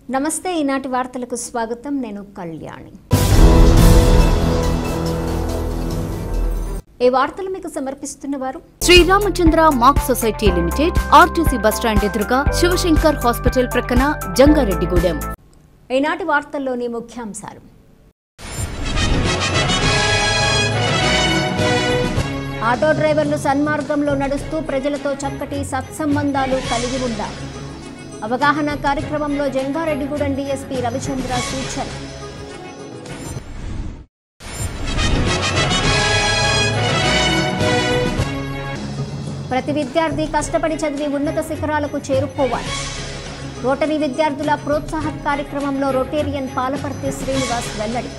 నమస్తే ఈనాటి వార్తలకు స్వాగతం నేను కళ్యాణి ఈ వార్తలు మీకు సమర్పిస్తున్నవారు Sriramachandra mark society limited RTC bus stand ఎదురుగా శివశంకర్ హాస్పిటల్ ప్రక్కన జంగారెడ్డిగూడెం ఈనాటి వార్తల్లోని ముఖ్యాంశాలు ఆటో డ్రైవర్లు సన్మార్గంలో నడుస్తూ ప్రజలతో చక్కటి సత్సంబంధాలు కలిగి ఉండాలి అవగాహన కార్యక్రమంలో జంగారెడ్డిగూడెం డీఎస్పీ రవిచంద్ర సూచన ప్రతి విద్యార్థి కష్టపడి చదివి ఉన్నత శిఖరాలకు చేరుకోవాలి రోటరీ విద్యార్థుల ప్రోత్సాహ కార్యక్రమంలో రొటేరియన్ పాలపర్తి శ్రీనివాస్ వెల్లడి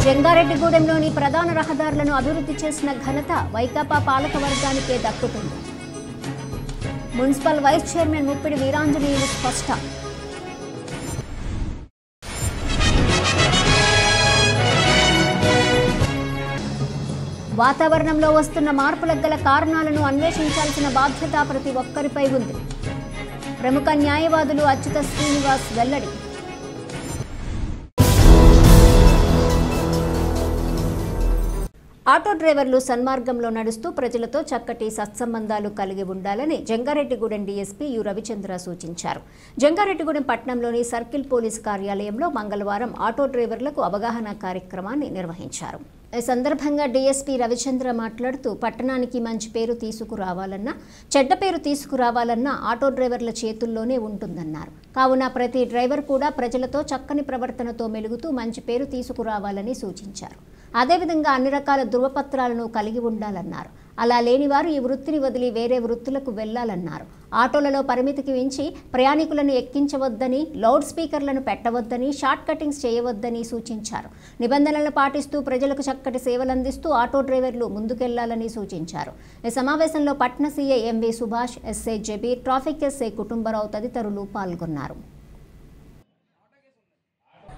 జంగారెడ్డిగూడెంలోని ప్రధాన రహదారులను అభివృద్ధి చేసిన ఘనత వైకాపా పాలక వర్గానికే దక్కుతుంది municipal vice chairman Muppidi Veeranjaneyulu స్పష్టం వాతావరణంలో వస్తున్న మార్పులకు గల కారణాలను అన్వేషించాల్సిన బాధ్యత ప్రతి ఒక్కరిపై ఉంది ప్రముఖ న్యాయవాదులు అచ్యుత శ్రీనివాస్ వెల్లడి ఆటో డ్రైవర్లు సన్మార్గంలో నడుస్తూ ప్రజలతో చక్కటి సత్సంబంధాలు కలిగి ఉండాలని జంగారెడ్డిగూడెం డీఎస్పీ యు రవిచంద్ర సూచించారు జంగారెడ్డిగూడెం పట్టణంలోని సర్కిల్ పోలీస్ కార్యాలయంలో మంగళవారం ఆటో డ్రైవర్లకు అవగాహన కార్యక్రమాన్ని నిర్వహించారు ఈ సందర్భంగా డీఎస్పీ రవిచంద్ర మాట్లాడుతూ పట్టణానికి మంచి పేరు తీసుకురావాలన్నా చెడ్డ పేరు తీసుకురావాలన్నా ఆటో డ్రైవర్ల చేతుల్లోనే ఉంటుందన్నారు కావున ప్రతి డ్రైవర్ కూడా ప్రజలతో చక్కని ప్రవర్తనతో మెలుగుతూ మంచి పేరు తీసుకురావాలని సూచించారు అదేవిధంగా అన్ని రకాల ధృవపత్రాలను కలిగి ఉండాలన్నారు అలా లేని వారు ఈ వృత్తిని వదిలి వేరే వృత్తులకు వెళ్లాలన్నారు ఆటోలలో పరిమితికి మించి ప్రయాణికులను ఎక్కించవద్దని లౌడ్ స్పీకర్లను పెట్టవద్దని షార్ట్ కటింగ్స్ చేయవద్దని సూచించారు నిబంధనలను పాటిస్తూ ప్రజలకు చక్కటి సేవలందిస్తూ ఆటో డ్రైవర్లు ముందుకెళ్లాలని సూచించారు ఈ సమావేశంలో పట్న CI MV Subhash SI Jabir traffic SI Kutumbarao తదితరులు పాల్గొన్నారు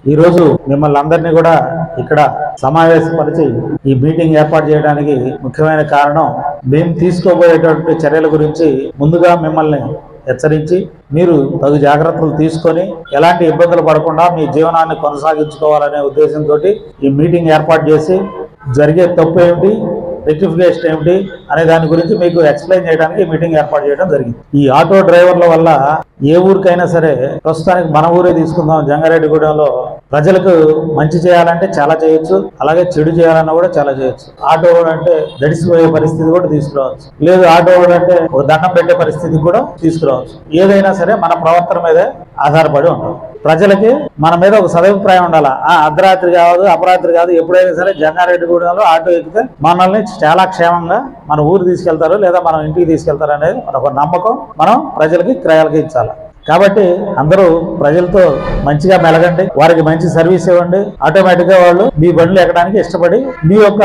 ఈ రోజు మిమ్మల్ని అందరినీ కూడా ఇక్కడ సమావేశపరిచి ఈ మీటింగ్ ఏర్పాటు చేయడానికి ముఖ్యమైన కారణం మేము తీసుకోబోయేటువంటి చర్యల గురించి ముందుగా మిమ్మల్ని హెచ్చరించి మీరు తగు జాగ్రత్తలు తీసుకొని ఎలాంటి ఇబ్బందులు పడకుండా మీ జీవనాన్ని కొనసాగించుకోవాలనే ఉద్దేశంతో ఈ మీటింగ్ ఏర్పాటు చేసి జరిగే తప్పు ఏమిటి రెక్టిఫికేషన్ ఏమిటి అనే దాని గురించి మీకు ఎక్స్ప్లెయిన్ చేయడానికి మీటింగ్ ఏర్పాటు చేయడం జరిగింది ఈ ఆటో డ్రైవర్ల వల్ల ఏ ఊరికైనా సరే ప్రస్తుతానికి మన ఊరే తీసుకుందాం జంగారెడ్డిగూడెంలో ప్రజలకు మంచి చేయాలంటే చాలా చేయొచ్చు అలాగే చెడు చేయాలన్నా కూడా చాలా చేయొచ్చు ఆటో అంటే దడిసిపోయే పరిస్థితి కూడా తీసుకురావచ్చు లేదు ఆటో అంటే ఒక దండం పెట్టే పరిస్థితి కూడా తీసుకురావచ్చు ఏదైనా సరే మన ప్రవర్తన మీదే ఆధారపడి ఉంటుంది ప్రజలకి మన మీద ఒక సదభిప్రాయం ఉండాలా అర్ధరాత్రి కాదు అపరాత్రి కాదు ఎప్పుడైనా సరే జంగారెడ్డిగూడెంలో ఆటో ఎక్కితే మనల్ని చాలా క్షేమంగా మన ఊరు తీసుకెళ్తారు లేదా మనం ఇంటికి తీసుకెళ్తారు అనేది ఒక నమ్మకం మనం ప్రజలకి క్రయాలకి ఇచ్చాలి కాబట్టి అందరూ ప్రజలతో మంచిగా మెలగండి వారికి మంచి సర్వీస్ ఇవ్వండి ఆటోమేటిక్ గా వాళ్ళు మీ బండ్లు ఎక్కడానికి ఇష్టపడి మీ యొక్క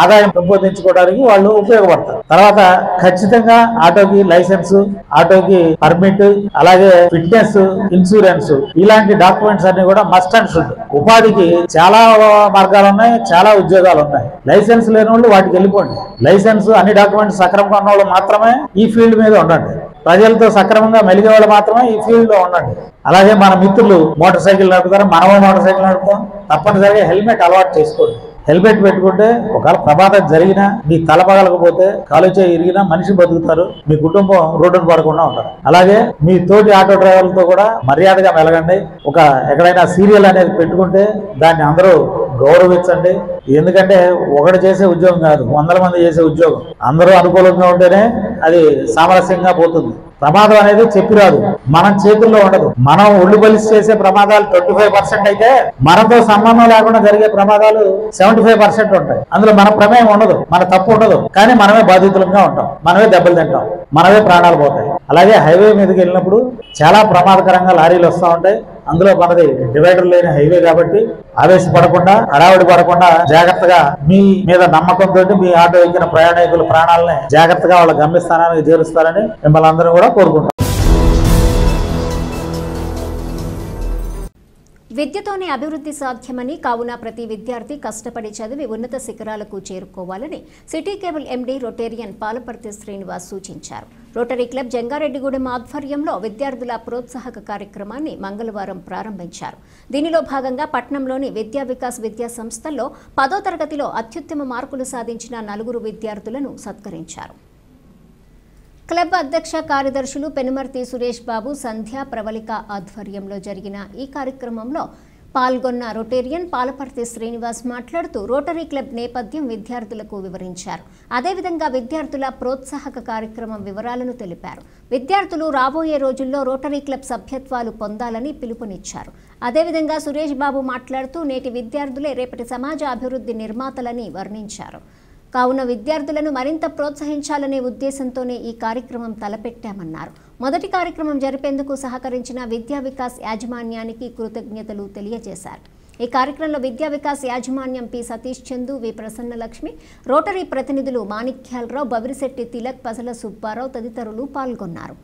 ఆదాయం పెంపొందించుకోవడానికి వాళ్ళు ఉపయోగపడతారు తర్వాత ఖచ్చితంగా ఆటోకి లైసెన్స్ ఆటోకి పర్మిట్ అలాగే ఫిట్నెస్ ఇన్సూరెన్స్ ఇలాంటి డాక్యుమెంట్స్ అన్ని కూడా మస్ట్ అండ్ షుడ్ ఉపాధికి చాలా మార్గాలు ఉన్నాయి చాలా ఉద్యోగాలు ఉన్నాయి లైసెన్స్ లేని వాళ్ళు వాటికి వెళ్ళిపోండి లైసెన్స్ అన్ని డాక్యుమెంట్స్ సక్రమంగా ఉన్న వాళ్ళు మాత్రమే ఈ ఫీల్డ్ మీద ఉండండి ప్రజలతో సక్రమంగా మెలిగే వాళ్ళు మాత్రమే ఈ ఫీల్డ్ లో ఉండండి అలాగే మన మిత్రులు మోటార్ సైకిల్ నడుపుతారు మనమో మోటార్ సైకిల్ నడుపుతాం తప్పనిసరిగా హెల్మెట్ అలవాటు చేసుకోండి హెల్మెట్ పెట్టుకుంటే ఒకవేళ ప్రమాదం జరిగినా మీ తల పగలకపోతే కాలు చేయి ఇరిగినా మనిషి బతుకుతారు మీ కుటుంబం రోడ్డును పడకుండా ఉంటారు అలాగే మీ తోటి ఆటో డ్రైవర్లతో కూడా మర్యాదగా మెలగండి ఒక ఎక్కడైనా సీరియల్ అనేది పెట్టుకుంటే దాన్ని అందరూ గౌరవించండి ఎందుకంటే ఒకటి చేసే ఉద్యోగం కాదు వందల మంది చేసే ఉద్యోగం అందరూ అనుకూలంగా ఉంటేనే అది సామరస్యంగా పోతుంది ప్రమాదం అనేది చెప్పిరాదు మనం చేతుల్లో ఉండదు మనం ఒళ్ళు బలిసి చేసే ప్రమాదాలు 25% అయితే మనతో సంబంధం లేకుండా జరిగే ప్రమాదాలు 75% ఉంటాయి అందులో మన ప్రమేయం ఉండదు మన తప్పు ఉండదు కానీ మనమే బాధితులంగా ఉంటాం మనమే దెబ్బలు తింటాం మనమే ప్రాణాలు పోతాయి అలాగే హైవే మీదకి వెళ్ళినప్పుడు చాలా ప్రమాదకరంగా లారీలు వస్తూ ఉంటాయి అందులో మనది డివైడర్ లేని హైవే కాబట్టి ఆవేశపడకుండా హడావుడి పడకుండా జాగ్రత్తగా మీ మీద నమ్మకంతో మీ ఆటో ఎక్కిన ప్రయాణికుల ప్రాణాలని జాగ్రత్తగా వాళ్ళ గమ్యస్థానానికి చేరుస్తారని మిమ్మల్ని అందరూ కూడా కోరుకుంటాం విద్యతోనే అభివృద్ధి సాధ్యమని, కావున ప్రతి విద్యార్థి కష్టపడి చదివి ఉన్నత శిఖరాలకు చేరుకోవాలని city cable MD rotarian Palaparthi Srinivas సూచించారు. రోటరీ క్లబ్ జంగారెడ్డిగూడెం ఆధ్వర్యంలో విద్యార్థుల ప్రోత్సాహక కార్యక్రమాన్ని మంగళవారం ప్రారంభించారు. దీనిలో భాగంగా పట్టణంలోని విద్యా వికాస్ విద్యా సంస్థల్లో 10వ తరగతిలో అత్యుత్తమ మార్కులు సాధించిన 4 విద్యార్థులను సత్కరించారు. క్లబ్ అధ్యక్ష కార్యదర్శులు పెనుమర్తి సురేష్ బాబు, సంధ్య, ప్రవళిక ఆధ్వర్యంలో జరిగిన ఈ కార్యక్రమంలో పాల్గొన్న రొటేరియన్ పాలపర్తి శ్రీనివాస్ మాట్లాడుతూ రోటరీ క్లబ్ నేపథ్యం విద్యార్థులకు వివరించారు. అదేవిధంగా విద్యార్థుల ప్రోత్సాహక కార్యక్రమం వివరాలను తెలిపారు. విద్యార్థులు రాబోయే రోజుల్లో రోటరీ క్లబ్ సభ్యత్వాలు పొందాలని పిలుపునిచ్చారు. అదేవిధంగా సురేష్ బాబు మాట్లాడుతూ నేటి విద్యార్థులే రేపటి సమాజ అభివృద్ధి నిర్మాతలని వర్ణించారు. కావున విద్యార్థులను మరింత ప్రోత్సహించాలనే ఉద్దేశంతోనే ఈ కార్యక్రమం తలపెట్టామన్నారు. మొదటి కార్యక్రమం జరిపేందుకు సహకరించిన విద్యా వికాస్ యాజమాన్యానికి కృతజ్ఞతలు తెలియజేశారు. ఈ కార్యక్రమంలో విద్యా వికాస్ యాజమాన్యం పి సతీష్ చందు, వి ప్రసన్నలక్ష్మి, రోటరీ ప్రతినిధులు మాణిక్యాలరావు, బవిరిశెట్టి తిలక్, పసల సుబ్బారావు తదితరులు పాల్గొన్నారు.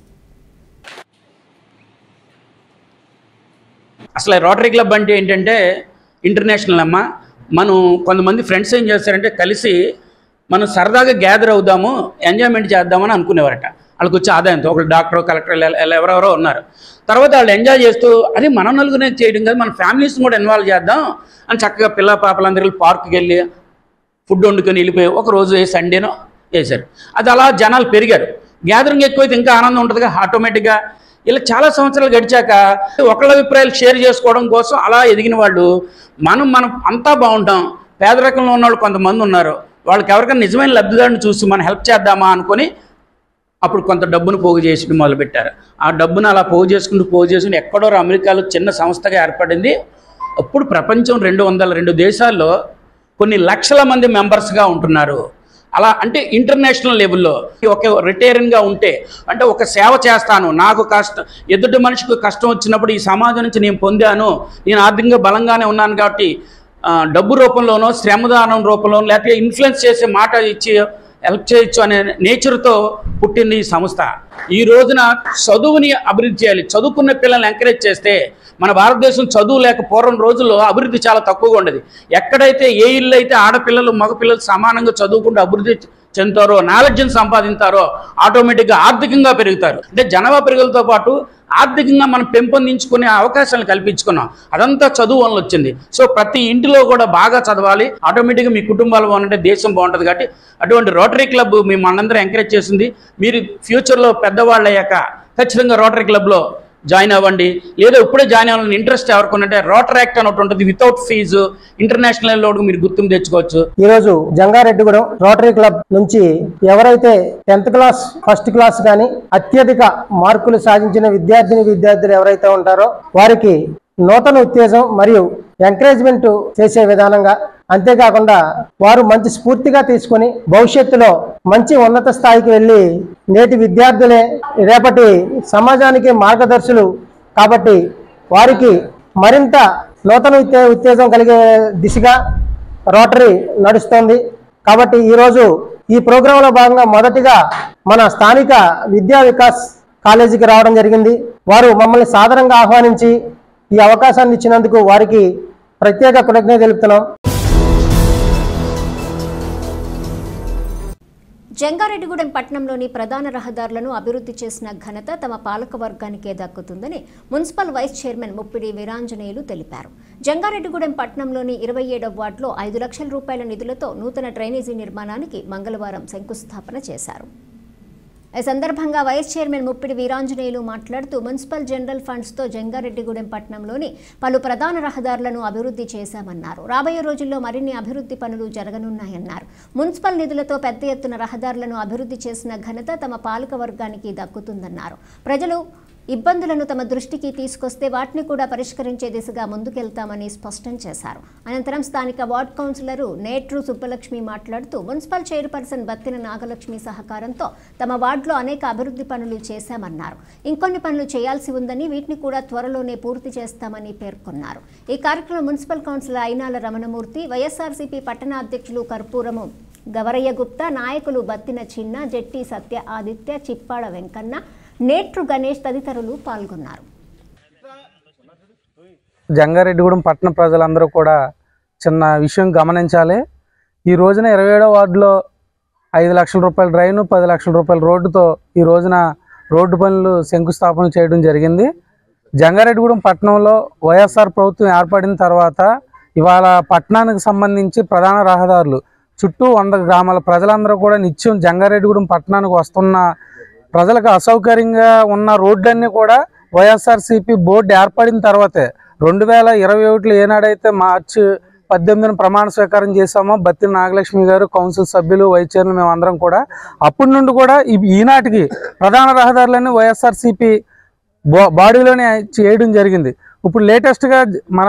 అసలు రోటరీ క్లబ్ అంటే ఏంటంటే ఇంటర్నేషనల్ అమ్మ. మనం కొంతమంది ఫ్రెండ్స్ ఏం చేస్తారంటే కలిసి మనం సరదాగా గ్యాదర్ అవుదాము, ఎంజాయ్మెంట్ చేద్దామని అనుకునేవారట. వాళ్ళకి వచ్చే ఆదాయంతో ఒకళ్ళు డాక్టర్, కలెక్టర్ ఎవరెవరో ఉన్నారు. తర్వాత వాళ్ళు ఎంజాయ్ చేస్తూ అది మనం నలుగునే చేయడం కాదు, మన ఫ్యామిలీస్ని కూడా ఇన్వాల్వ్ చేద్దాం అని చక్కగా పిల్ల పాపలందరూ పార్క్కి వెళ్ళి ఫుడ్ వండుకొని వెళ్ళిపోయి ఒకరోజు సండేనో వేశారు. అది అలా జనాలు పెరిగారు. గ్యాదరింగ్ ఎక్కువైతే ఇంకా ఆనందం ఉంటుందిగా ఆటోమేటిక్గా. ఇలా చాలా సంవత్సరాలు గడిచాక ఒకళ్ళ అభిప్రాయాలు షేర్ చేసుకోవడం కోసం అలా ఎదిగిన వాళ్ళు మనం అంతా బాగుంటాం. పేదరికంలో ఉన్న వాళ్ళు కొంతమంది ఉన్నారు, వాళ్ళకి ఎవరికైనా నిజమైన లబ్ధిదారుని చూసి మనం హెల్ప్ చేద్దామా అనుకొని అప్పుడు కొంత డబ్బును పోగు చేసి మొదలుపెట్టారు. ఆ డబ్బును అలా పోగు చేసుకుంటూ ఎక్కడో అమెరికాలో చిన్న సంస్థగా ఏర్పడింది. అప్పుడు ప్రపంచం 202 దేశాల్లో కొన్ని లక్షల మంది మెంబర్స్గా ఉంటున్నారు. అలా అంటే ఇంటర్నేషనల్ లెవెల్లో ఒక రిటైరింగ్గా ఉంటే అంటే ఒక సేవ చేస్తాను, నాకు కష్టం ఎదుటి మనిషికి కష్టం వచ్చినప్పుడు ఈ సమాజం నుంచి నేను పొందాను, నేను ఆర్థికంగా బలంగానే ఉన్నాను కాబట్టి డబ్బు రూపంలోనో శ్రమదానం రూపంలోనో లేకపోతే ఇన్ఫ్లుయెన్స్ చేసే మాట ఇచ్చి హెల్ప్ చేయొచ్చు అనే నేచర్తో పుట్టింది ఈ సంస్థ. ఈ రోజున చదువుని అభివృద్ధి చేయాలి. చదువుకున్న పిల్లల్ని ఎంకరేజ్ చేస్తే మన భారతదేశం చదువు లేక పూర్వం రోజుల్లో అభివృద్ధి చాలా తక్కువగా ఉండేది. ఎక్కడైతే ఏ ఇల్లు అయితే ఆడపిల్లలు మగపిల్లలు సమానంగా చదువుకుంటూ అభివృద్ధి చెందుతారో, నాలెడ్జ్ని సంపాదించారో ఆటోమేటిక్గా ఆర్థికంగా పెరుగుతారు. అంటే జనాభా పెరుగులతో పాటు ఆర్థికంగా మనం పెంపొందించుకునే అవకాశాలను కల్పించుకున్నాం. అదంతా చదువు వల్ల వచ్చింది. సో ప్రతి ఇంటిలో కూడా బాగా చదవాలి, ఆటోమేటిక్గా మీ కుటుంబాలు బాగుంటే దేశం బాగుంటుంది. కాబట్టి అటువంటి రోటరీ క్లబ్ మేము మనందరం ఎంకరేజ్ చేసింది. మీరు ఫ్యూచర్లో పెద్దవాళ్ళు అయ్యాక ఖచ్చితంగా రోటరీ క్లబ్లో జాయిన్ అవ్వండి. లేదా ఇప్పుడే జాయిన్ అవ్వాలని ఇంట్రెస్ట్ ఎవరుకుంటే రోటరీ యాక్ట్ అని ఒకటి ఉంటుంది, వితౌట్ ఫీజు ఇంటర్నేషనల్ లో మీరు గుర్తింపు తెచ్చుకోవచ్చు. ఈరోజు జంగారెడ్డిగూడెం రోటరీ క్లబ్ నుంచి ఎవరైతే 10th క్లాస్ ఫస్ట్ క్లాస్ కానీ అత్యధిక మార్కులు సాధించిన విద్యార్థులు ఎవరైతే ఉంటారో వారికి నూతన ఉత్తేజం మరియు ఎంకరేజ్మెంట్ చేసే విధానంగా, అంతేకాకుండా వారు మంచి స్ఫూర్తిగా తీసుకొని భవిష్యత్తులో మంచి ఉన్నత స్థాయికి వెళ్ళి నేటి విద్యార్థులే రేపటి సమాజానికి మార్గదర్శులు కాబట్టి వారికి మరింత నూతన ఉత్తేజం కలిగే దిశగా రోటరీ నడుస్తోంది. కాబట్టి ఈరోజు ఈ ప్రోగ్రాంలో భాగంగా మొదటిగా మన స్థానిక విద్యా వికాస్ కాలేజీకి రావడం జరిగింది. వారు మమ్మల్ని సాదరంగా ఆహ్వానించి ఈ అవకాశాన్ని ఇచ్చినందుకు వారికి ప్రత్యేక కృతజ్ఞత తెలుపుతున్నాం. జంగారెడ్డిగూడెం పట్టణంలోని ప్రధాన రహదారులను అభివృద్ధి చేసిన ఘనత తమ పాలక వర్గానికే దక్కుతుందని municipal vice chairman Muppidi Veeranjaneyulu తెలిపారు. జంగారెడ్డిగూడెం పట్టణంలోని 27వ వార్డులో 5 లక్షల రూపాయల నిధులతో నూతన డ్రైనేజీ నిర్మాణానికి మంగళవారం శంకుస్థాపన చేశారు. ఈ సందర్భంగా వైస్ చైర్మన్ ముప్పిడి వీరాంజనేయులు మాట్లాడుతూ మున్సిపల్ జనరల్ ఫండ్స్తో జంగారెడ్డిగూడెం పట్టణంలోని పలు ప్రధాన రహదారులను అభివృద్ధి చేశామన్నారు. రాబోయే రోజుల్లో మరిన్ని అభివృద్ధి పనులు జరగనున్నాయన్నారు. మున్సిపల్ నిధులతో పెద్ద ఎత్తున రహదారులను అభివృద్ధి చేసిన ఘనత తమ పాలక వర్గానికి దక్కుతుందన్నారు. ప్రజలు ఇబ్బందులను తమ దృష్టికి తీసుకొస్తే వాటిని కూడా పరిష్కరించే దిశగా ముందుకెళ్తామని స్పష్టం చేశారు. అనంతరం స్థానిక వార్డ్ కౌన్సిలర్ నేట్రు సుబ్బలక్ష్మి మాట్లాడుతూ మున్సిపల్ చైర్పర్సన్ బత్తిన నాగలక్ష్మి సహకారంతో తమ వార్డులో అనేక అభివృద్ధి పనులు చేశామన్నారు. ఇంకొన్ని పనులు చేయాల్సి ఉందని వీటిని కూడా త్వరలోనే పూర్తి చేస్తామని పేర్కొన్నారు. ఈ కార్యక్రమంలో మున్సిపల్ కౌన్సిలర్ అయినాల రమణమూర్తి, వైఎస్ఆర్సీపీ పట్టణ అధ్యక్షులు కర్పూరము గవరయ్య గుప్తా, నాయకులు బత్తిన చిన్న, జెట్టి సత్య ఆదిత్య, చిప్పాడ వెంకన్న, నేట్రు గణేష్ తదితరులు పాల్గొన్నారు. జంగారెడ్డిగూడెం పట్టణ ప్రజలందరూ కూడా చిన్న విషయం గమనించాలి. ఈ రోజున 27వ వార్డులో 5 లక్షల రూపాయల డ్రైను, 10 లక్షల రూపాయల రోడ్డుతో ఈ రోజున రోడ్డు పనులు శంకుస్థాపన చేయడం జరిగింది. జంగారెడ్డిగూడెం పట్టణంలో వైఎస్ఆర్ ప్రభుత్వం ఏర్పడిన తర్వాత ఇవాళ పట్టణానికి సంబంధించి ప్రధాన రహదారులు చుట్టూ 100 గ్రామాల ప్రజలందరూ కూడా నిత్యం జంగారెడ్డిగూడెం పట్టణానికి వస్తున్న ప్రజలకు అసౌకర్యంగా ఉన్న రోడ్లన్నీ కూడా వైఎస్ఆర్సీపీ బోర్డు ఏర్పడిన తర్వాతే 2021లో ఏనాడైతే మార్చి 18న ప్రమాణ స్వీకారం చేశామో బత్తిన నాగలక్ష్మి గారు, కౌన్సిల్ సభ్యులు, వైస్ చైర్మన్ మేమందరం కూడా అప్పటి నుండి కూడా ఈనాటికి ప్రధాన రహదారులన్నీ వైఎస్ఆర్సీపీ బాడీలోనే చేయడం జరిగింది. ఇప్పుడు లేటెస్ట్గా మన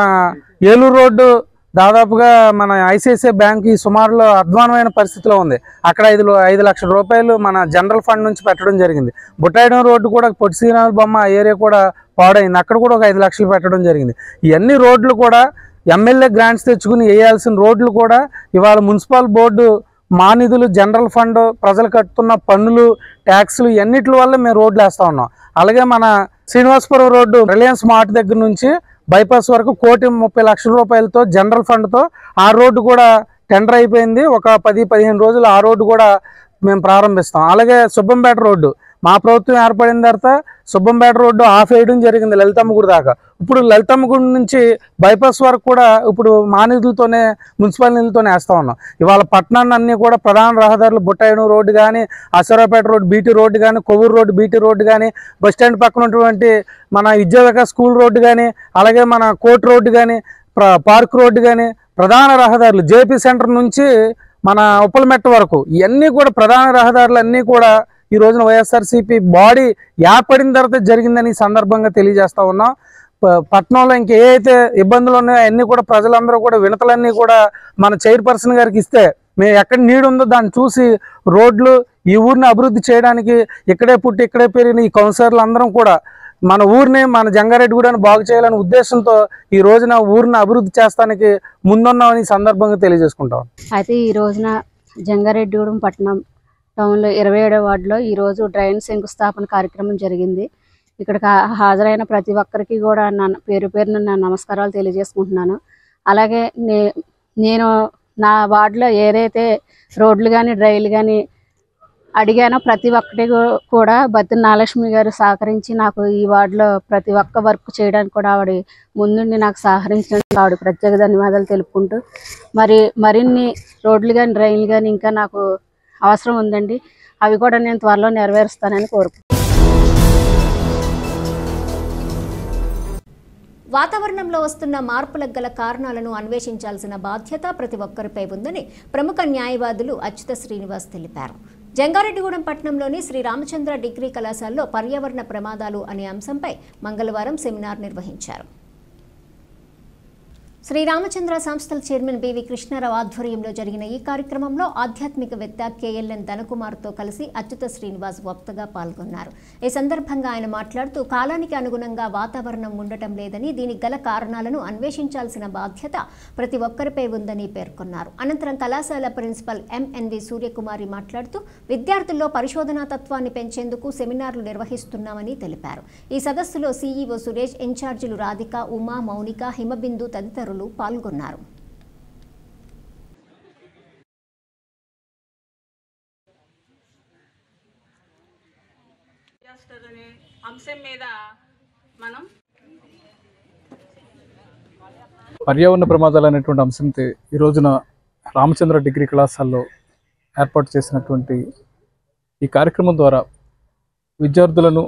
ఏలూరు రోడ్డు దాదాపుగా మన ఐసిఐసిఐ బ్యాంక్ ఈ సుమారులో అధ్వానమైన పరిస్థితిలో ఉంది. అక్కడ 5 లక్షల రూపాయలు మన జనరల్ ఫండ్ నుంచి పెట్టడం జరిగింది. బుట్టాయిడం రోడ్డు కూడా పొట్టి శ్రీరాములు బొమ్మ ఏరియా కూడా పాడైంది, అక్కడ కూడా ఒక 5 లక్షలు పెట్టడం జరిగింది. ఇవన్నీ రోడ్లు కూడా ఎమ్మెల్యే గ్రాంట్స్ తెచ్చుకుని వేయాల్సిన రోడ్లు కూడా ఇవాళ మున్సిపల్ బోర్డు మా నిధులు, జనరల్ ఫండ్, ప్రజలు కట్టుతున్న పన్నులు, ట్యాక్సులు ఇవన్నిటి వల్ల మేము రోడ్లు వేస్తూ ఉన్నాం. అలాగే మన శ్రీనివాసపురం రోడ్డు రిలయన్స్ మార్ట్ దగ్గర నుంచి బైపాస్ వరకు 1,30,00,000 రూపాయలతో జనరల్ ఫండ్తో ఆ రోడ్డు కూడా టెండర్ అయిపోయింది. ఒక 10-15 రోజులు ఆ రోడ్డు కూడా మేము ప్రారంభిస్తాం. అలాగే సుబ్బంపేట రోడ్డు మా ప్రభుత్వం ఏర్పడిన తర్వాత సుబ్బంపేట రోడ్డు ఆఫ్ వేయడం జరిగింది లలితమ్మ గుడి దాకా. ఇప్పుడు లలితమ్మ గుడి నుంచి బైపాస్ వరకు కూడా ఇప్పుడు మా నిధులతోనే, మున్సిపల్ నిధులతోనే వేస్తూ ఉన్నాం. ఇవాళ పట్టణాన్ని అన్నీ కూడా ప్రధాన రహదారులు బుట్టాయిడం రోడ్డు కానీ, అశ్వరావుపేట రోడ్డు బీటీ రోడ్డు కానీ, కొవ్వూరు రోడ్డు బీటీ రోడ్డు కానీ, బస్టాండ్ పక్కన ఉన్నటువంటి మన విద్యా వికాస్ స్కూల్ రోడ్డు కానీ, అలాగే మన కోర్టు రోడ్డు కానీ, పార్క్ రోడ్డు కానీ, ప్రధాన రహదారులు జేపీ సెంటర్ నుంచి మన ఉప్పలమెట్ట వరకు ఇవన్నీ కూడా ప్రధాన రహదారులు అన్నీ కూడా ఈ రోజున వైఎస్ఆర్సీపీ బాడీ ఏర్పడిన తర్వాత జరిగిందని సందర్భంగా తెలియజేస్తా ఉన్నాం. పట్టణంలో ఇంక ఏ అయితే ఇబ్బందులు ఉన్నాయో అన్నీ కూడా ప్రజలందరూ కూడా వినతలన్నీ కూడా మన చైర్పర్సన్ గారికి ఇస్తే మేము ఎక్కడ నీడు ఉందో దాన్ని చూసి రోడ్లు ఈ ఊరిని అభివృద్ధి చేయడానికి ఇక్కడే పుట్టి ఇక్కడే పెరిగిన ఈ కౌన్సిలర్లు అందరం కూడా మన ఊరిని, మన జంగారెడ్డిగూడెని బాగు చేయాలనే ఉద్దేశంతో ఈ రోజున ఊరిని అభివృద్ధి చేస్తానికి ముందున్నామని ఈ సందర్భంగా తెలియజేసుకుంటాం. అయితే ఈ రోజున జంగారెడ్డిగూడెం పట్టణం టౌన్లో 27వ వార్డులో ఈరోజు డ్రైన్ శంకుస్థాపన కార్యక్రమం జరిగింది. ఇక్కడికి హాజరైన ప్రతి ఒక్కరికి కూడా పేరు పేరున నా నమస్కారాలు తెలియజేసుకుంటున్నాను. అలాగే నేను నా వార్డులో ఏదైతే రోడ్లు కానీ డ్రైన్లు కానీ అడిగానో ప్రతి ఒక్కటి కూడా బత్తిన నాగలక్ష్మి గారు సహకరించి నాకు ఈ వార్డులో ప్రతి ఒక్క వర్క్ చేయడానికి కూడా ఆవిడ ముందుండి నాకు సహకరించినందుకు ఆవిడ ప్రత్యేక ధన్యవాదాలు తెలుపుకుంటూ మరిన్ని రోడ్లు కానీ డ్రైన్లు కానీ ఇంకా నాకు అవసరం ఉందండి. అవి కూడా నేను త్వరలో నెరవేరుస్తానని కోరుకుంటున్నాను. వాతావరణంలో వస్తున్న మార్పులకు గల కారణాలను అన్వేషించాల్సిన బాధ్యత ప్రతి ఒక్కరిపై ఉందని ప్రముఖ న్యాయవాదులు అచ్యుత శ్రీనివాస్ తెలిపారు. జంగారెడ్డిగూడెం పట్టణంలోని శ్రీ రామచంద్ర డిగ్రీ కళాశాలలో పర్యావరణ ప్రమాదాలు అనే అంశంపై మంగళవారం సెమినార్ నిర్వహించారు. శ్రీ రామచంద్ర సంస్థల చైర్మన్ బివి కృష్ణారావు ఆధ్వర్యంలో జరిగిన ఈ కార్యక్రమంలో ఆధ్యాత్మికవేత్త కేఎల్ఎన్ ధనకుమార్తో కలిసి అచ్యుత శ్రీనివాస్ వక్తగా పాల్గొన్నారు. ఈ సందర్భంగా ఆయన మాట్లాడుతూ కాలానికి అనుగుణంగా వాతావరణం ఉండటం లేదని, దీనికి గల కారణాలను అన్వేషించాల్సిన బాధ్యత ప్రతి ఒక్కరిపై ఉందని పేర్కొన్నారు. అనంతరం కళాశాల ప్రిన్సిపల్ ఎంఎన్వి సూర్యకుమారి మాట్లాడుతూ విద్యార్థుల్లో పరిశోధనా తత్వాన్ని పెంచేందుకు సెమినార్లు నిర్వహిస్తున్నామని తెలిపారు. ఈ సదస్సులో సీఈఓ సురేష్, ఇన్ఛార్జీలు రాధిక, ఉమా, మౌనిక, హిమబిందు తదితరులు పాల్గొన్నారు. పర్యావరణ ప్రమాదాలు అనేటువంటి అంశంతో ఈ రోజున రామచంద్ర డిగ్రీ కళాశాలలో ఏర్పాటు చేసినటువంటి ఈ కార్యక్రమం ద్వారా విద్యార్థులను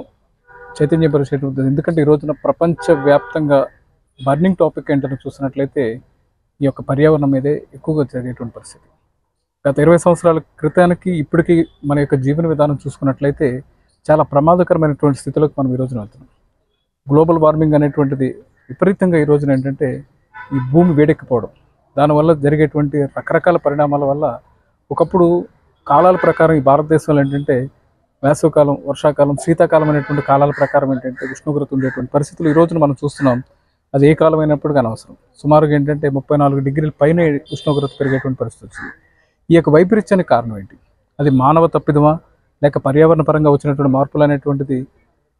చైతన్యపరిచేటువంటి, ఎందుకంటే ఈ రోజున ప్రపంచవ్యాప్తంగా బర్నింగ్ టాపిక్ ఏంటని చూసినట్లయితే ఈ యొక్క పర్యావరణం మీదే ఎక్కువగా జరిగేటువంటి పరిస్థితి. గత 20 సంవత్సరాల క్రితానికి ఇప్పటికీ మన యొక్క జీవన విధానం చూసుకున్నట్లయితే చాలా ప్రమాదకరమైనటువంటి స్థితిలోకి మనం ఈ రోజున వెళ్తున్నాం. గ్లోబల్ వార్మింగ్ అనేటువంటిది విపరీతంగా ఈ రోజున ఏంటంటే ఈ భూమి వేడెక్కిపోవడం, దానివల్ల జరిగేటువంటి రకరకాల పరిణామాల వల్ల ఒకప్పుడు కాలాల ప్రకారం ఈ భారతదేశంలో ఏంటంటే వేసవికాలం, వర్షాకాలం, శీతాకాలం అనేటువంటి కాలాల ప్రకారం ఏంటంటే ఉష్ణోగ్రత ఉండేటువంటి పరిస్థితులు ఈ రోజున మనం చూస్తున్నాం. అది ఏ కాలం అయినప్పటికీ అనవసరం. సుమారుగా ఏంటంటే 34 డిగ్రీల పైన ఉష్ణోగ్రత పెరిగేటువంటి పరిస్థితి వచ్చింది. ఈ యొక్క వైపరీత్యానికి కారణం ఏంటి? అది మానవ తప్పిదమా లేక పర్యావరణ పరంగా వచ్చినటువంటి మార్పులు అనేటువంటిది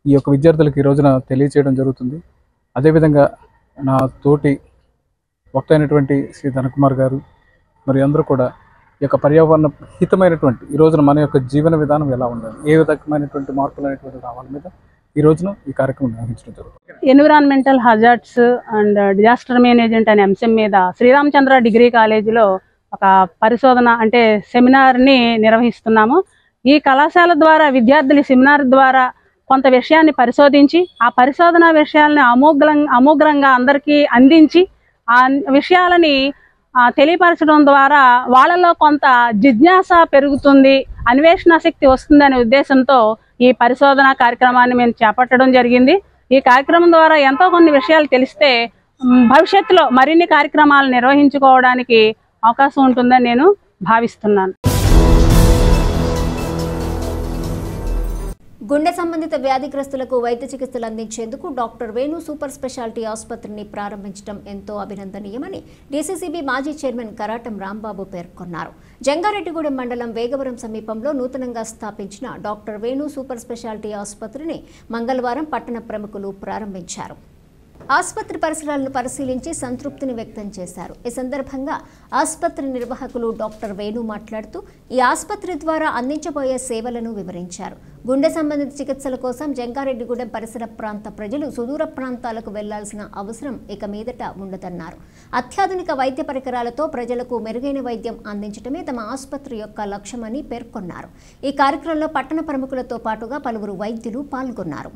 ఈ యొక్క విద్యార్థులకు ఈ రోజున తెలియచేయడం జరుగుతుంది. అదేవిధంగా నా తోటి వక్త అయినటువంటి శ్రీ ధనకుమార్ గారు మరి అందరూ కూడా ఈ యొక్క పర్యావరణ హితమైనటువంటి ఈ రోజున మన యొక్క జీవన విధానం ఎలా ఉండాలి, ఏ విధమైనటువంటి మార్పులు అనేటువంటి రావాల మీద ఈ రోజున ఈ కార్యక్రమం నిర్వహించడం జరుగుతుంది. Environmental hazards and disaster management అనే అంశం మీద శ్రీరామచంద్ర డిగ్రీ కాలేజీలో ఒక పరిశోధన అంటే సెమినార్ని నిర్వహిస్తున్నాము. ఈ కళాశాల ద్వారా విద్యార్థులు సెమినార్ ద్వారా కొంత విషయాన్ని పరిశోధించి ఆ పరిశోధన విషయాలని అమోఘంగా అందరికీ అందించి ఆ విషయాలని తెలియపరచడం ద్వారా వాళ్ళలో కొంత జిజ్ఞాస పెరుగుతుంది, అన్వేషణ శక్తి వస్తుందనే ఉద్దేశంతో ఈ పరిశోధన కార్యక్రమాన్ని మేము చేపట్టడం జరిగింది. ఈ కార్యక్రమం ద్వారా ఎంతో కొన్ని విషయాలు తెలిస్తే భవిష్యత్తులో మరిన్ని కార్యక్రమాలు నిర్వహించుకోవడానికి అవకాశం ఉంటుందని నేను భావిస్తున్నాను. గుండె సంబంధిత వ్యాధిగ్రస్తులకు వైద్య చికిత్సలు అందించేందుకు డాక్టర్ వేణు సూపర్ స్పెషాలిటీ ఆసుపత్రిని ప్రారంభించడం ఎంతో అభినందనీయమని డీసీసీబీ మాజీ చైర్మన్ కరాటం రాంబాబు పేర్కొన్నారు. జంగారెడ్డిగూడెం మండలం వేగవరం సమీపంలో నూతనంగా స్థాపించిన డాక్టర్ వేణు సూపర్ స్పెషాలిటీ ఆసుపత్రిని మంగళవారం పట్టణ ప్రముఖులు ప్రారంభించారు. ఆసుపత్రి పరిసరాలను పరిశీలించి సంతృప్తిని వ్యక్తం చేశారు. ఈ సందర్భంగా ఆసుపత్రి నిర్వాహకులు డాక్టర్ వేణు మాట్లాడుతూ ఈ ఆసుపత్రి ద్వారా అందించబోయే సేవలను వివరించారు. గుండె సంబంధిత చికిత్సల కోసం జంగారెడ్డిగూడెం పరిసర ప్రాంత ప్రజలు సుదూర ప్రాంతాలకు వెళ్లాల్సిన అవసరం ఇక మీదట ఉండదన్నారు. అత్యాధునిక వైద్య పరికరాలతో ప్రజలకు మెరుగైన వైద్యం అందించడమే తమ ఆసుపత్రి యొక్క లక్ష్యమని పేర్కొన్నారు. ఈ కార్యక్రమంలో పట్టణ ప్రముఖులతో పాటుగా పలువురు వైద్యులు పాల్గొన్నారు.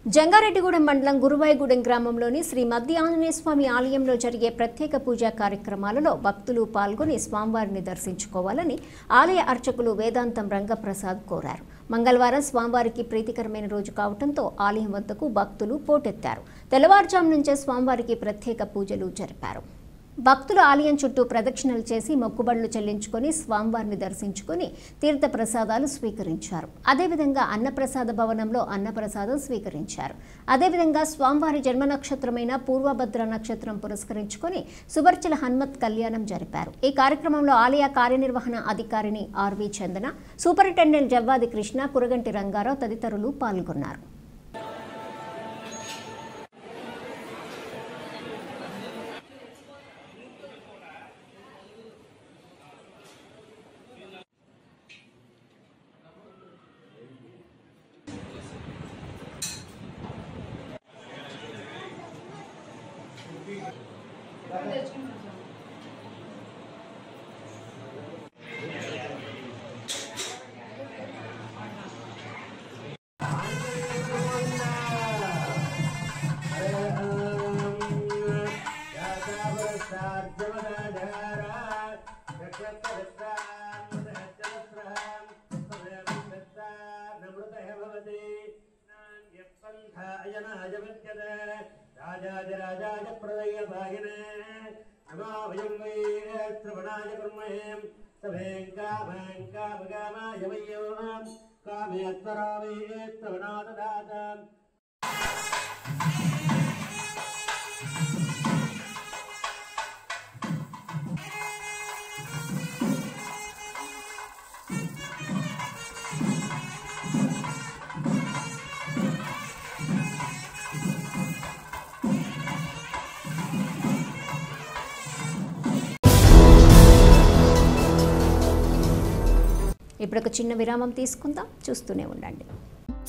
జంగారెడ్డిగూడెం మండలం గురువాయిగూడెం గ్రామంలోని శ్రీ మద్ది ఆంజనేయ స్వామి ఆలయంలో జరిగే ప్రత్యేక పూజా కార్యక్రమాలలో భక్తులు పాల్గొని స్వామివారిని దర్శించుకోవాలని ఆలయ అర్చకులు వేదాంతం రంగప్రసాద్ కోరారు. మంగళవారం స్వామివారికి ప్రీతికరమైన రోజు కావడంతో ఆలయం వద్దకు భక్తులు పోటెత్తారు. తెల్లవారుజాము నుంచే స్వామివారికి ప్రత్యేక పూజలు జరిపారు. భక్తులు ఆలయం చుట్టూ ప్రదక్షిణలు చేసి మొక్కుబడులు చెల్లించుకొని స్వామివారిని దర్శించుకొని తీర్థ ప్రసాదాలు స్వీకరించారు. అదేవిధంగా అన్నప్రసాద భవనంలో అన్నప్రసాదం స్వీకరించారు. అదేవిధంగా స్వామివారి జన్మ నక్షత్రమైన పూర్వభద్ర నక్షత్రం పురస్కరించుకొని సుబర్చల హనుమత్ కళ్యాణం జరిపారు. ఈ కార్యక్రమంలో ఆలయ కార్యనిర్వహణ అధికారిని ఆర్వి చందన, సూపరింటెండెంట్ జవ్వాది కృష్ణ, కురగంటి రంగారావు తదితరులు పాల్గొన్నారు. ఇప్పుడు ఒక చిన్న విరామం తీసుకుందాం, చూస్తూనే ఉండండి.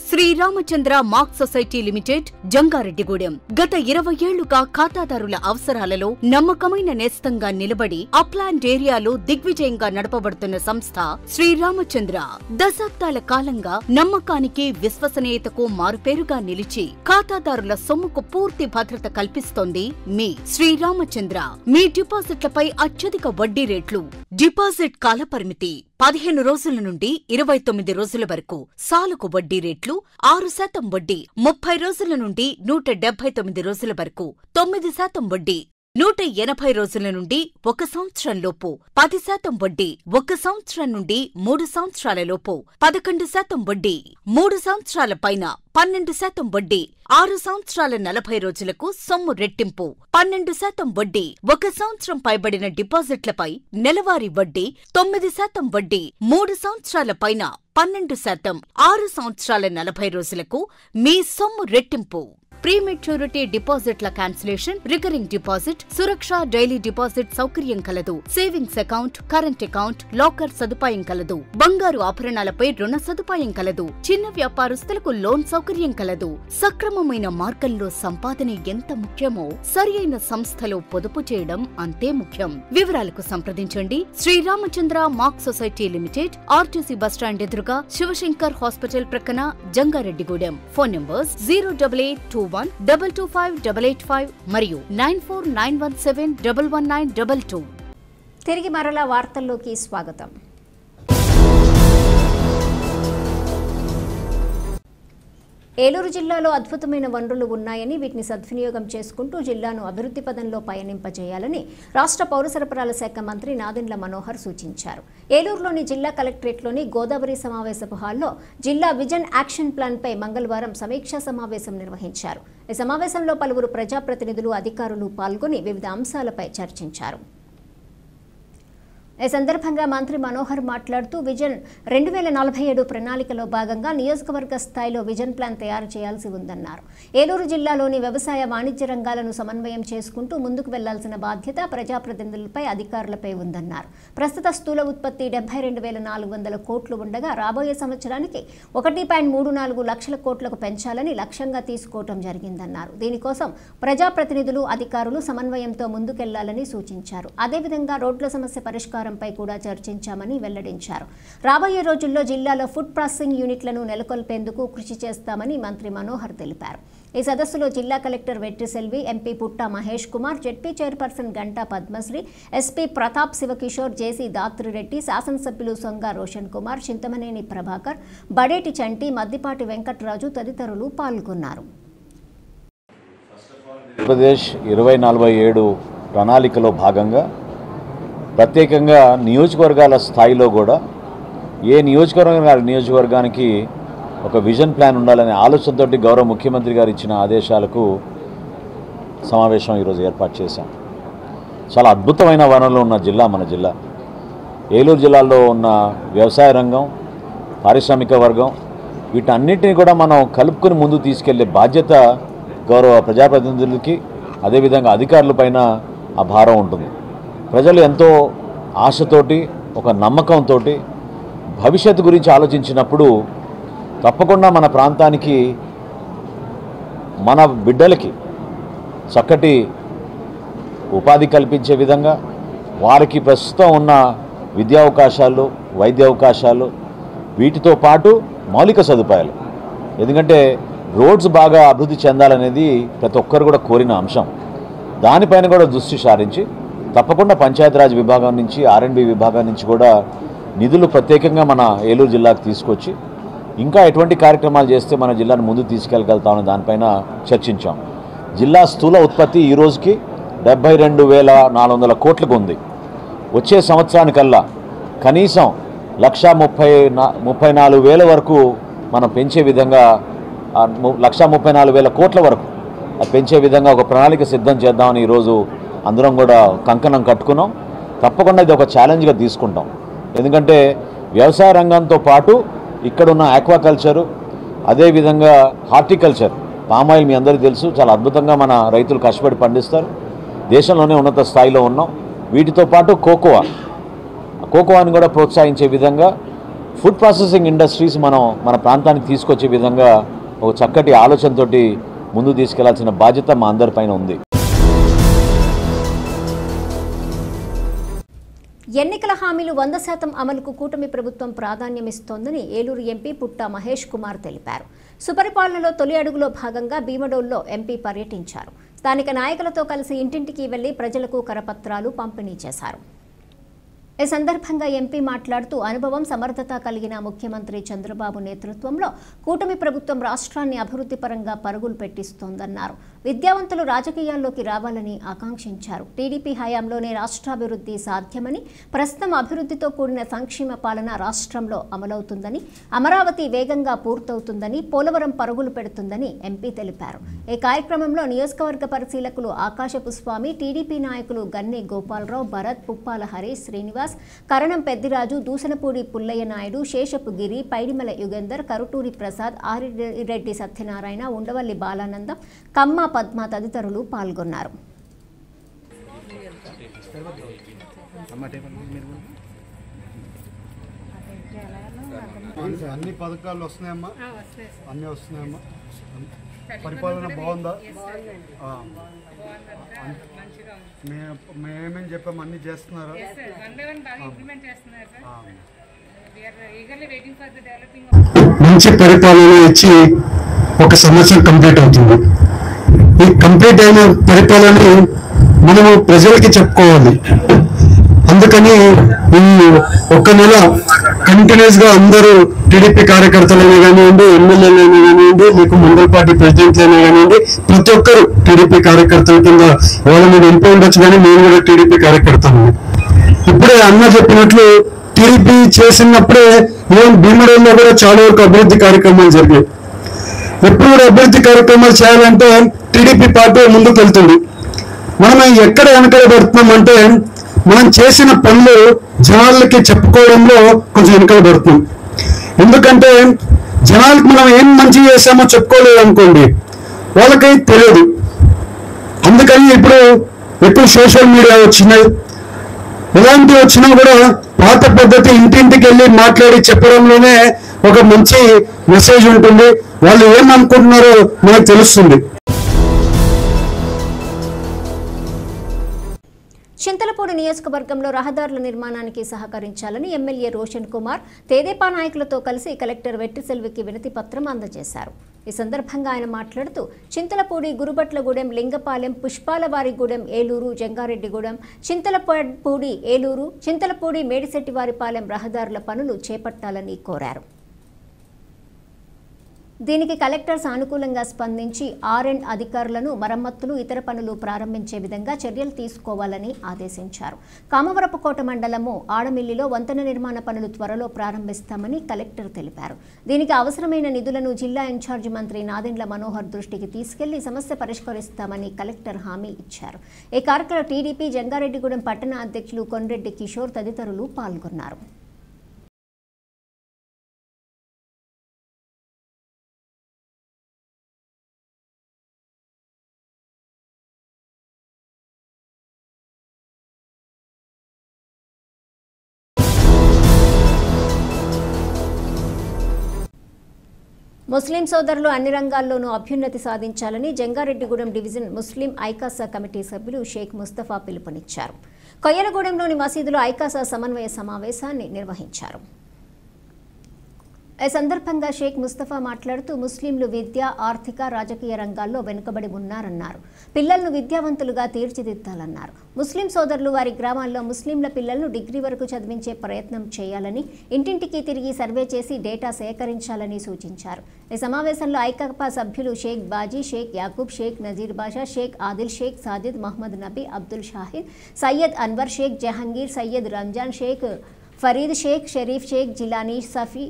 Sriramachandra mark society limited Jangareddygudem గత 20 ఏళ్లుగా ఖాతాదారుల అవసరాలలో నమ్మకమైన నేస్తంగా నిలబడి అప్లాండ్ ఏరియాలో దిగ్విజయంగా నడపబడుతున్న సంస్థ శ్రీరామచంద్ర. దశాబ్దాల కాలంగా నమ్మకానికి విశ్వసనీయతకు మారుపేరుగా నిలిచి ఖాతాదారుల సొమ్ముకు పూర్తి భద్రత కల్పిస్తోంది మీ శ్రీరామచంద్ర. మీ డిపాజిట్లపై అత్యధిక వడ్డీ రేట్లు, డిపాజిట్ కాలపరిమితి 15 రోజుల నుండి 29 రోజుల వరకు, సాలుకు వడ్డీ రేట్లు 6% వడ్డీ, 30 రోజుల నుండి 179 రోజుల వరకు 9% వడ్డీ, 180 రోజుల నుండి 1 సంవత్సరం లోపు 10% వడ్డీ, 1 సంవత్సరం నుండి 3 సంవత్సరాల లోపు 11% వడ్డీ, 3 సంవత్సరాల పైన 12% వడ్డీ, 6 సంవత్సరాల 40 రోజులకు సొమ్ము రెట్టింపు 12% వడ్డీ, 1 సంవత్సరం పైబడిన డిపాజిట్లపై నెలవారీ వడ్డీ 9% వడ్డీ, 3 సంవత్సరాల పైన 12%, 6 సంవత్సరాల 40 రోజులకు మీ సొమ్ము రెట్టింపు. ప్రీమెచ్యూరిటీ డిపాజిట్ల క్యాన్సిలేషన్, రికరింగ్ డిపాజిట్, సురక్ష డైలీ డిపాజిట్ సౌకర్యం కలదు. Savings account, current account, locker సదుపాయం కలదు. బంగారు ఆభరణాలపై రుణ సదుపాయం కలదు. చిన్న వ్యాపారస్తులకు లోన్ సౌకర్యం కలదు. సక్రమమైన మార్గంలో సంపాదన ఎంత ముఖ్యమో సరియైన సంస్థలో పొదుపు చేయడం అంతే ముఖ్యం. వివరాలకు సంప్రదించండి. Sriramachandra mark society limited, RTC bus stand ఎదురుగా, శివశంకర్ హాస్పిటల్ ప్రక్కన, జంగారెడ్డిగూడెం. ఫోన్ నంబర్స్ 08821225885 మరియు 9491711922. తిరిగి మరలా వార్తల్లోకి స్వాగతం. ఏలూరు జిల్లాలో అద్భుతమైన వనరులు ఉన్నాయని, వీటిని సద్వినియోగం చేసుకుంటూ జిల్లాను అభివృద్ధి పదంలో పయనింపజేయాలని రాష్ట్ర పౌర సరఫరాల శాఖ మంత్రి నాదెండ్ల మనోహర్ సూచించారు. ఏలూరులోని జిల్లా కలెక్టరేట్లోని గోదావరి సమావేశపు హాల్లో జిల్లా విజన్ యాక్షన్ ప్లాన్పై మంగళవారం సమీక్షా సమావేశం నిర్వహించారు. ఈ సమావేశంలో పలువురు ప్రజాప్రతినిధులు, అధికారులు పాల్గొని వివిధ అంశాలపై చర్చించారు. ఈ సందర్భంగా మంత్రి మనోహర్ మాట్లాడుతూ విజన్ 2047 ప్రణాళికలో భాగంగా నియోజకవర్గ స్థాయిలో విజన్ ప్లాన్ తయారు చేయాల్సి ఉందన్నారు. ఏలూరు జిల్లాలోని వ్యవసాయ, వాణిజ్య రంగాలను సమన్వయం చేసుకుంటూ ముందుకు వెళ్లాల్సిన బాధ్యత ప్రజాప్రతినిధులపై, అధికారులపై ఉందన్నారు. ప్రస్తుత స్థూల ఉత్పత్తి 72,400 కోట్లు ఉండగా రాబోయే సంవత్సరానికి 1.34 లక్షల కోట్లకు పెంచాలని లక్ష్యంగా తీసుకోవడం జరిగిందన్నారు. దీనికోసం ప్రజాప్రతినిధులు, అధికారులు సమన్వయంతో ముందుకెళ్లాలని సూచించారు. అదేవిధంగా రోడ్ల సమస్య పరిష్కారం పరిష్కారంపై కూడా చర్చించామని వెల్లడించారు. రాబోయే రోజుల్లో జిల్లాలో ఫుడ్ ప్రాసెసింగ్ యూనిట్లను నెలకొల్పేందుకు కృషి చేస్తామని మంత్రి మనోహర్ తెలిపారు. ఈ సదస్సులో జిల్లా collector Vetriselvi, MP Putta Mahesh Kumar, ZP chairperson Ganta Padmasri, SP Pratap Sivakishore, JC Dhatri Reddy, శాసనసభ్యులు సొంగ రోషన్ కుమార్, చింతమనేని ప్రభాకర్, బడేటి చంటి, మద్దిపాటి వెంకటరాజు తదితరులు పాల్గొన్నారు. ఆంధ్రప్రదేశ్ 2047 ప్రణాళికలో భాగంగా ప్రత్యేకంగా నియోజకవర్గాల స్థాయిలో కూడా ఏ నియోజకవర్గానికి ఒక విజన్ ప్లాన్ ఉండాలనే ఆలోచనతో గౌరవ ముఖ్యమంత్రి గారు ఇచ్చిన ఆదేశాలకు సమావేశం ఈరోజు ఏర్పాటు చేశాం. చాలా అద్భుతమైన వనరులు ఉన్న జిల్లా మన జిల్లా. ఏలూరు జిల్లాలో ఉన్న వ్యవసాయ రంగం, పారిశ్రామిక వర్గం వీటన్నిటిని కూడా మనం కలుపుకొని ముందు తీసుకెళ్లే బాధ్యత గౌరవ ప్రజాప్రతినిధులకి అదేవిధంగా అధికారులపైన ఆ భారం ఉంటుంది. ప్రజలు ఎంతో ఆశతోటి ఒక నమ్మకంతో భవిష్యత్తు గురించి ఆలోచించినప్పుడు తప్పకుండా మన ప్రాంతానికి మన బిడ్డలకి చక్కటి ఉపాధి కల్పించే విధంగా వారికి ప్రస్తుతం ఉన్న విద్యా అవకాశాలు, వైద్య అవకాశాలు వీటితో పాటు మౌలిక సదుపాయాలు, ఎందుకంటే రోడ్స్ బాగా అభివృద్ధి చెందాలనేది ప్రతి ఒక్కరు కూడా కోరిన అంశం. దానిపైన కూడా దృష్టి సారించి తప్పకుండా పంచాయతీరాజ్ విభాగం నుంచి R&B విభాగం నుంచి కూడా నిధులు ప్రత్యేకంగా మన ఏలూరు జిల్లాకు తీసుకొచ్చి ఇంకా ఎటువంటి కార్యక్రమాలు చేస్తే మన జిల్లాను ముందుకు తీసుకెళ్ళగలుగుతామని దానిపైన చర్చించాం. జిల్లా స్థూల ఉత్పత్తి ఈ రోజుకి 72,400 కోట్లకు ఉంది. వచ్చే సంవత్సరానికల్లా కనీసం 1,34,000 వరకు మనం పెంచే విధంగా 1,34,000 కోట్ల వరకు పెంచే విధంగా ఒక ప్రణాళిక సిద్ధం చేద్దామని ఈరోజు అందరం కూడా కంకణం కట్టుకున్నాం. తప్పకుండా ఇది ఒక ఛాలెంజ్గా తీసుకుంటాం. ఎందుకంటే వ్యవసాయ రంగంతో పాటు ఇక్కడున్న ఆక్వాకల్చరు అదేవిధంగా హార్టికల్చర్, పామాయిల్ మీ అందరికీ తెలుసు, చాలా అద్భుతంగా మన రైతులు కష్టపడి పండిస్తారు. దేశంలోనే ఉన్నత స్థాయిలో ఉన్నాం. వీటితో పాటు కోకోవాని కూడా ప్రోత్సహించే విధంగా ఫుడ్ ప్రాసెసింగ్ ఇండస్ట్రీస్ మన ప్రాంతానికి తీసుకొచ్చే విధంగా ఒక చక్కటి ఆలోచనతోటి ముందు తీసుకెళ్లాల్సిన బాధ్యత మా అందరిపైన ఉంది. ఎన్నికల హామీలు 100% అమలుకు కూటమి ప్రభుత్వం ప్రాధాన్యమిస్తోందని ఏలూరు ఎంపీ పుట్టా మహేష్ కుమార్ తెలిపారు. సుపరిపాలనలో తొలి అడుగులో భాగంగా భీమడోల్లో ఎంపీ పర్యటించారు. స్థానిక నాయకులతో కలిసి ఇంటింటికి వెళ్లి ప్రజలకు కరపత్రాలు పంపిణీ చేశారు. ఈ సందర్భంగా ఎంపీ మాట్లాడుతూ అనుభవం, సమర్థత కలిగిన ముఖ్యమంత్రి చంద్రబాబు నేతృత్వంలో కూటమి ప్రభుత్వం రాష్ట్రాన్ని అభివృద్ధి పరంగా పరుగులు పెట్టిస్తోందన్నారు. విద్యావంతులు రాజకీయాల్లోకి రావాలని ఆకాంక్షించారు. టీడీపీ హయాంలోనే రాష్ట్రాభివృద్ధి సాధ్యమని, ప్రస్తుతం అభివృద్ధితో కూడిన సంక్షేమ పాలన రాష్ట్రంలో అమలవుతుందని, అమరావతి వేగంగా పూర్తవుతుందని, పోలవరం పరుగులు పెడుతుందని ఎంపీ తెలిపారు. ఈ కార్యక్రమంలో నియోజకవర్గ పరిశీలకులు ఆకాశపు స్వామి, టీడీపీ నాయకులు గన్నె గోపాలరావు, భరత్, పుప్పాల హరీష్, శ్రీనివాస్, కరణం పెద్దిరాజు, దూసనపూడి పుల్లయ్య నాయుడు, శేషపు గిరి, పైడిమల యుగేందర్, కరుటూరి ప్రసాద్, ఆరిరెడ్డి సత్యనారాయణ, ఉండవల్లి బాలానందం, కమ్మ పద్మ తదితరులు పాల్గొన్నారు. అన్ని పథకాలు వస్తున్నాయమ్మా, అన్నీ వస్తున్నాయమ్మా. పరిపాలన బాగుందా? మేమేమేం చెప్పాము అన్ని చేస్తున్నారా? మంచి పరిపాలన ఇచ్చి 1 సంవత్సరం కంప్లీట్ అవుతుంది. ఈ కంప్లీట్ అయిన పరిపాలన మనము ప్రజలకి చెప్పుకోవాలి. అందుకని ఈ 1 నెల కంటిన్యూస్ గా అందరూ టీడీపీ కార్యకర్తలైనా కానివ్వండి, ఎమ్మెల్యేలైనా కానివ్వండి, మీకు మండల పార్టీ ప్రెసిడెంట్లైనా కానివ్వండి, ప్రతి ఒక్కరు టీడీపీ కార్యకర్తల కింద వాళ్ళ మీద ఎంపీ ఉండొచ్చు, కానీ మేము కూడా టీడీపీ కార్యకర్తలు. ఇప్పుడే అన్న చెప్పినట్లు టీడీపీ చేసినప్పుడే ఈవెన్ భీమడోల్లో కూడా చాలా వరకు అభివృద్ధి కార్యక్రమాలు జరిగాయి. ఎప్పుడు కూడా అభివృద్ధి కార్యక్రమాలు చేయాలంటే టీడీపీ పార్టీ ముందుకు వెళ్తుంది. మనం ఎక్కడ వెనకబడుతున్నామంటే మనం చేసిన పనులు జనాలకి చెప్పుకోవడంలో కొంచెం వెనకబడుతున్నాం. ఎందుకంటే జనాలకు మనం ఏం మంచి చేసామో చెప్పుకోలేదు అనుకోండి, వాళ్ళకి తెలియదు. అందుకని ఇప్పుడు ఎక్కువ సోషల్ మీడియా వచ్చినాయి. ఇలాంటివి వచ్చినా కూడా పాత పద్ధతి ఇంటింటికి వెళ్ళి మాట్లాడి చెప్పడంలోనే ఒక మంచి మెసేజ్ ఉంటుంది. వాళ్ళు ఏమనుకుంటున్నారో మనకు తెలుస్తుంది. చింతలపూడి నియోజకవర్గంలో రహదారుల నిర్మాణానికి సహకరించాలని ఎమ్మెల్యే రోషన్ కుమార్ తెదేపా నాయకులతో కలిసి కలెక్టర్ వెట్టిసెల్వికి వినతి పత్రం అందజేశారు. ఈ సందర్భంగా ఆయన మాట్లాడుతూ చింతలపూడి, గురుబట్లగూడెం, లింగపాలెం, పుష్పాలవారిగూడెం, ఏలూరు, జంగారెడ్డిగూడెం, చింతలపూడి, ఏలూరు, చింతలపూడి, మేడిశెట్టివారిపాలెం రహదారుల పనులు చేపట్టాలని కోరారు. దీనికి కలెక్టర్ సానుకూలంగా స్పందించి ఆర్ఎండ్ అధికారులను మరమ్మతులు, ఇతర పనులు ప్రారంభించే విధంగా చర్యలు తీసుకోవాలని ఆదేశించారు. కామవరపుకోట మండలము ఆడమిల్లిలో వంతెన నిర్మాణ పనులు త్వరలో ప్రారంభిస్తామని కలెక్టర్ తెలిపారు. దీనికి అవసరమైన నిధులను జిల్లా ఇన్ఛార్జి మంత్రి నాదెండ్ల మనోహర్ దృష్టికి తీసుకెళ్లి సమస్య పరిష్కరిస్తామని కలెక్టర్ హామీ ఇచ్చారు. ఈ కార్యక్రమంలో టీడీపీ జంగారెడ్డిగూడెం పట్టణ అధ్యక్షులు కొన్రెడ్డి కిషోర్ తదితరులు పాల్గొన్నారు. ముస్లిం సోదరులు అన్ని రంగాల్లోనూ అభ్యున్నతి సాధించాలని జంగారెడ్డిగూడెం డివిజన్ ముస్లిం ఐకాసా కమిటీ సభ్యులు షేక్ ముస్తఫా పిలుపునిచ్చారు. కొయ్యలగూడెంలోని మసీదులో ఐకాసా సమన్వయ సమావేశాన్ని నిర్వహించారు. ఈ సందర్భంగా షేక్ ముస్తఫా మాట్లాడుతూ ముస్లింలు విద్య, ఆర్థిక, రాజకీయ రంగాల్లో వెనుకబడి ఉన్నారన్నారు. పిల్లలను విద్యావంతులుగా తీర్చిదిద్దాలన్నారు. ముస్లిం సోదరులు వారి గ్రామాల్లో ముస్లింల పిల్లలను డిగ్రీ వరకు చదివించే ప్రయత్నం చేయాలని, ఇంటింటికి తిరిగి సర్వే చేసి డేటా సేకరించాలని సూచించారు. ఈ సమావేశంలో ఐకాపా సభ్యులు షేక్ బాజీ, షేక్ యాకూబ్, షేక్ నజీర్ బాషా, షేక్ ఆదిల్, షేక్ సాజిద్, మహమ్మద్ నబీ, అబ్దుల్ షాహిద్, సయ్యద్ అన్వర్, షేక్ జహంగీర్, సయ్యద్ రంజాన్, షేక్ ఫరీద్, షేక్ షరీఫ్, షేక్ జిలానీ, సఫీ,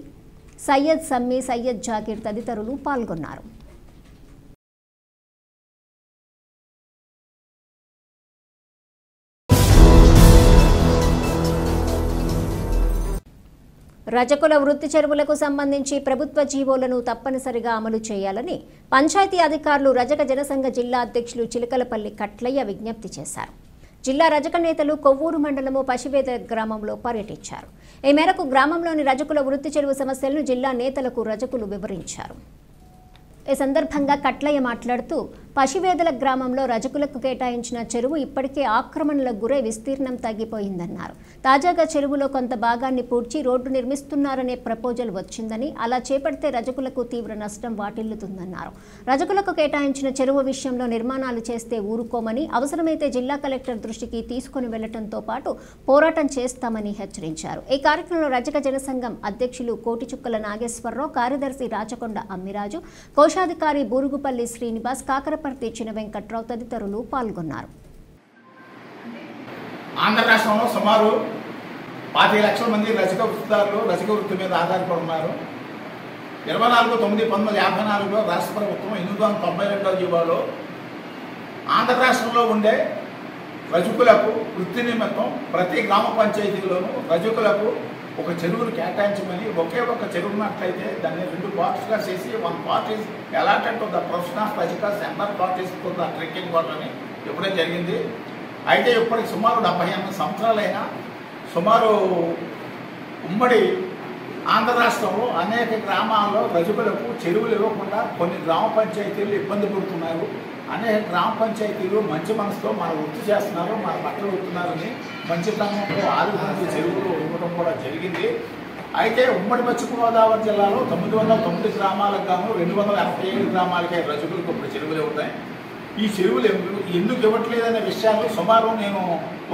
సయ్యద్ సమ్మీ, సయ్యద్ జాకీర్ తదితరులు పాల్గొన్నారు. రజకుల వృత్తి చెరువులకు సంబంధించి ప్రభుత్వ జీవోలను తప్పనిసరిగా అమలు చేయాలని పంచాయతీ అధికారులు రజక జనసంఘ జిల్లా అధ్యక్షులు చిలకలపల్లి కట్లయ్య విజ్ఞప్తి చేశారు. జిల్లా రజక నేతలు కొవ్వూరు మండలము పశివేద గ్రామంలో పర్యటించారు. ఈ మేరకు గ్రామంలోని రజకుల వృత్తి చెరువు సమస్యలను జిల్లా నేతలకు రజకులు వివరించారు. ఈ సందర్భంగా కట్లయ్య మాట్లాడుతూ పశివేదల గ్రామంలో రజకులకు కేటాయించిన చెరువు ఇప్పటికే ఆక్రమణలకు గురై విస్తీర్ణం తగ్గిపోయిందన్నారు. తాజాగా చెరువులో కొంత భాగాన్ని పూడ్చి రోడ్డు నిర్మిస్తున్నారనే ప్రపోజల్ వచ్చిందని, అలా చేపడితే రజకులకు తీవ్ర నష్టం వాటిల్లుతుందన్నారు. రజకులకు కేటాయించిన చెరువు విషయంలో నిర్మాణాలు చేస్తే ఊరుకోమని, అవసరమైతే జిల్లా కలెక్టర్ దృష్టికి తీసుకుని వెళ్లడంతో పాటు పోరాటం చేస్తామని హెచ్చరించారు. ఈ కార్యక్రమంలో రజక జనసంఘం అధ్యక్షులు కోటిచుక్కల నాగేశ్వరరావు, కార్యదర్శి రాచకొండ అమ్మిరాజు, కోశాధికారి బూరుగుపల్లి శ్రీనివాస్, కాకరపర్తి చిన్న వెంకట్రావు తదితరులు పాల్గొన్నారు. ఆంధ్ర రాష్ట్రంలో సుమారు 25 లక్షల మంది రజక వృత్తిదారులు రజక వృత్తి మీద ఆధారపడి ఉన్నారు. 24/9/1954లో రాష్ట్ర ప్రభుత్వం 892వ జీవోలో ఆంధ్ర రాష్ట్రంలో ఉండే రజకులకు వృత్తి నిమిత్తం ప్రతి గ్రామ పంచాయతీలోనూ రజకులకు ఒక చెరువును కేటాయించమని, ఒకే ఒక చెరువు ఉన్నట్లయితే దాన్ని 2 పార్ట్స్గా చేసి 1 part is allotted to the professional razakars, another part is to the trekking water అని ఇప్పుడే జరిగింది. అయితే ఇప్పటికి సుమారు 78 సంవత్సరాలైనా సుమారు ఉమ్మడి ఆంధ్ర రాష్ట్రంలో అనేక గ్రామాల్లో రజకులకు చెరువులు ఇవ్వకుండా కొన్ని గ్రామ పంచాయతీలు ఇబ్బంది పడుతున్నారు. అనేక గ్రామ పంచాయతీలు మంచి మనసుతో మన వృత్తి చేస్తున్నారు, మన బట్టలు వృత్తున్నారని మంచితనంతో ఆదుకునే చెరువులు ఇవ్వడం కూడా జరిగింది. అయితే ఉమ్మడి పశ్చిమ గోదావరి జిల్లాలో 909 గ్రామాలకు గాను 287 గ్రామాలకే రజకులకు ఇప్పుడు చెరువులు ఇవ్వతాయి. ఈ చెరువులు ఎందుకు ఇవ్వట్లేదనే విషయాలు సుమారు నేను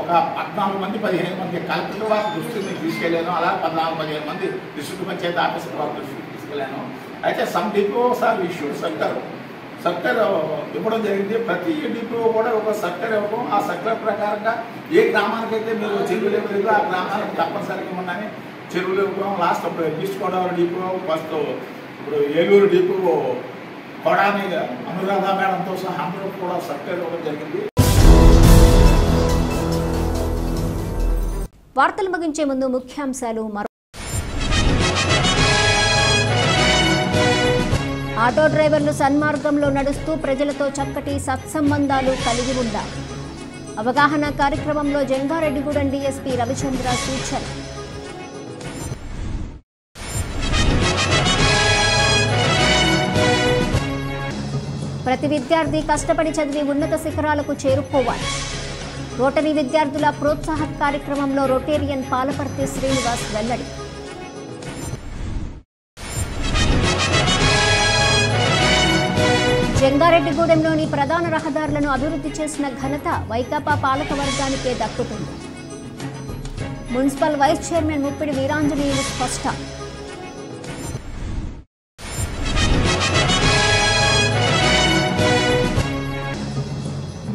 ఒక 14 మంది 15 మంది కలెక్టర్ వారి దృష్టికి తీసుకెళ్ళాను. అలా 14-15 మంది డిస్ట్రిక్ట్ పంచాయతీ ఆఫీసర్ వారి దృష్టికి తీసుకెళ్ళాను. అయితే సమ్ డిపోస్ ఆర్ ఇష్యూడ్ సర్కార్ ఇవ్వడం జరిగింది. ప్రతి డిపో కూడా ఒక సర్కార్ ఇవ్వడం, ఆ సర్కార్ ప్రకారంగా ఏ గ్రామానికైతే మీరు చెరువులు ఇవ్వలేదు ఆ గ్రామానికి తప్పనిసరిగా ఉండని చెరువులు ఇవ్వడం. లాస్ట్ అప్పుడు ఈస్ట్ గోదావరి డిపో, ఫస్ట్ ఇప్పుడు ఏలూరు డిపో కొడాని అనురాధ మేడంతో సహా అందరూ కూడా సర్కార్ ఇవ్వడం జరిగింది. వార్తలు ముగించే ముందు ముఖ్యాంశాలు ఆటో డ్రైవర్లు సన్మార్గంలో నడుస్తూ ప్రజలతో చక్కటి సత్సంబంధాలు కలిగి ఉండాలి. అవగాహన కార్యక్రమంలో జంగారెడ్డిగూడెం డీఎస్పీ రవిచంద్ర సూచన. ప్రతి విద్యార్థి కష్టపడి చదివి ఉన్నత శిఖరాలకు చేరుకోవాలి. రోటరీ విద్యార్థుల ప్రోత్సాహ కార్యక్రమంలో రొటేరియన్ పాలపర్తి శ్రీనివాస్ వెల్లడి. జంగారెడ్డిగూడెంలోని ప్రధాన రహదారులను అభివృద్ధి చేసిన ఘనత వైకాపా పాలక వర్గానికే దక్కుతుంది. Municipal vice chairman Muppidi Veeranjaneyulu స్పష్టం.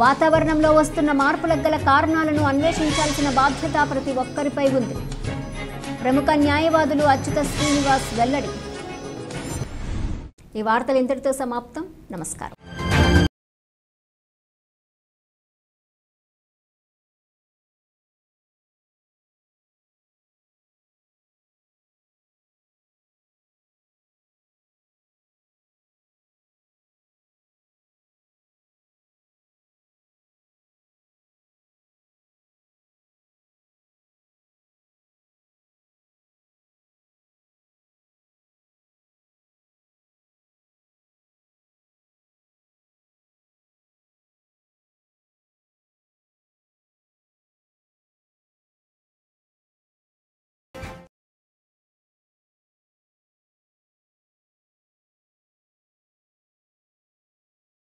వాతావరణంలో వస్తున్న మార్పులకు గల కారణాలను అన్వేషించాల్సిన బాధ్యత ప్రతి ఒక్కరిపై ఉంది. ప్రముఖ న్యాయవాదులు అచ్యుత శ్రీనివాస్ వెల్లడి. ఈ వార్తలు ఇంతటితో సమాప్తం. నమస్కారం.